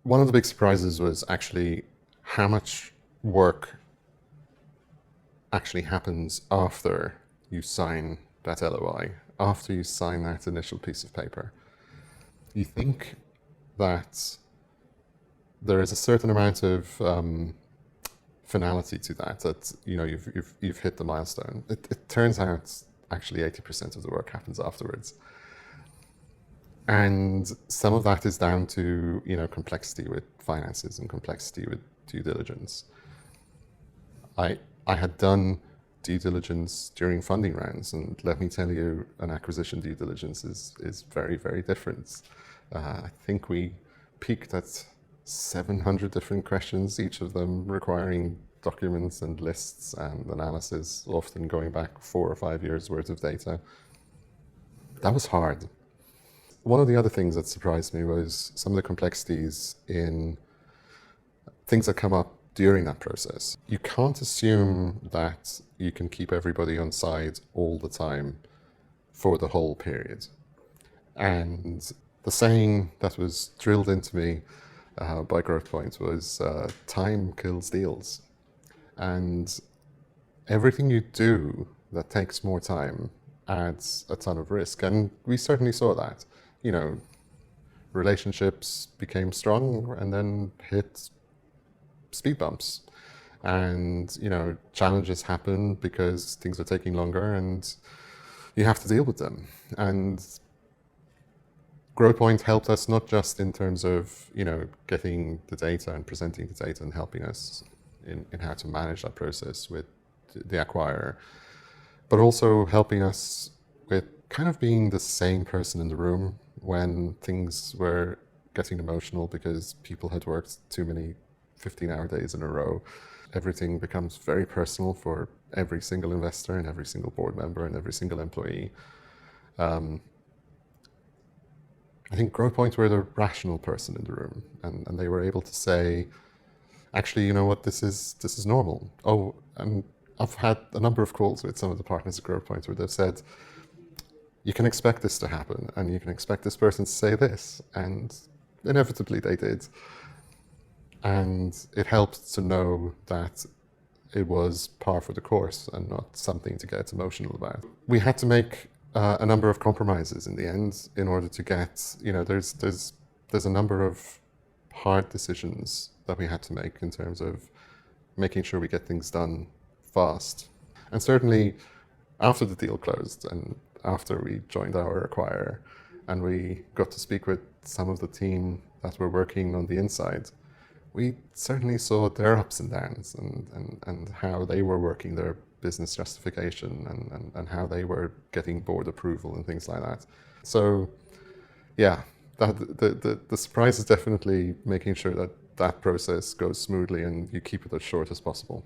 One of the big surprises was actually how much work actually happens after you sign that LOI, after you sign that initial piece of paper. You think that there is a certain amount of finality to that you've hit the milestone. It turns out actually 80% of the work happens afterwards. And some of that is down to, complexity with finances and complexity with due diligence. I had done due diligence during funding rounds, and let me tell you, an acquisition due diligence is very, very different. I think we peaked at 700 different questions, each of them requiring documents and lists and analysis, often going back 4 or 5 years worth of data. That was hard. One of the other things that surprised me was some of the complexities in things that come up during that process. You can't assume that you can keep everybody on side all the time for the whole period. And the saying that was drilled into me by GrowthPoint was time kills deals. And everything you do that takes more time adds a ton of risk. And we certainly saw that. Relationships became strong and then hit speed bumps. And, challenges happen because things are taking longer and you have to deal with them. And GrowthPoint helped us not just in terms of, getting the data and presenting the data and helping us in how to manage that process with the acquirer, but also helping us with kind of being the same person in the room when things were getting emotional because people had worked too many 15-hour days in a row. Everything becomes very personal for every single investor and every single board member and every single employee. I think GrowthPoint were the rational person in the room, and they were able to say, actually, you know what, this is normal. Oh, and I've had a number of calls with some of the partners at GrowthPoint where they've said, you can expect this to happen, and you can expect this person to say this, and inevitably they did. And it helped to know that it was par for the course and not something to get emotional about. We had to make a number of compromises in the end in order to get, there's a number of hard decisions that we had to make in terms of making sure we get things done fast. And certainly after the deal closed and after we joined our acquirer and we got to speak with some of the team that were working on the inside, we certainly saw their ups and downs and how they were working their business justification and how they were getting board approval and things like that. So yeah, the surprise is definitely making sure that that process goes smoothly and you keep it as short as possible.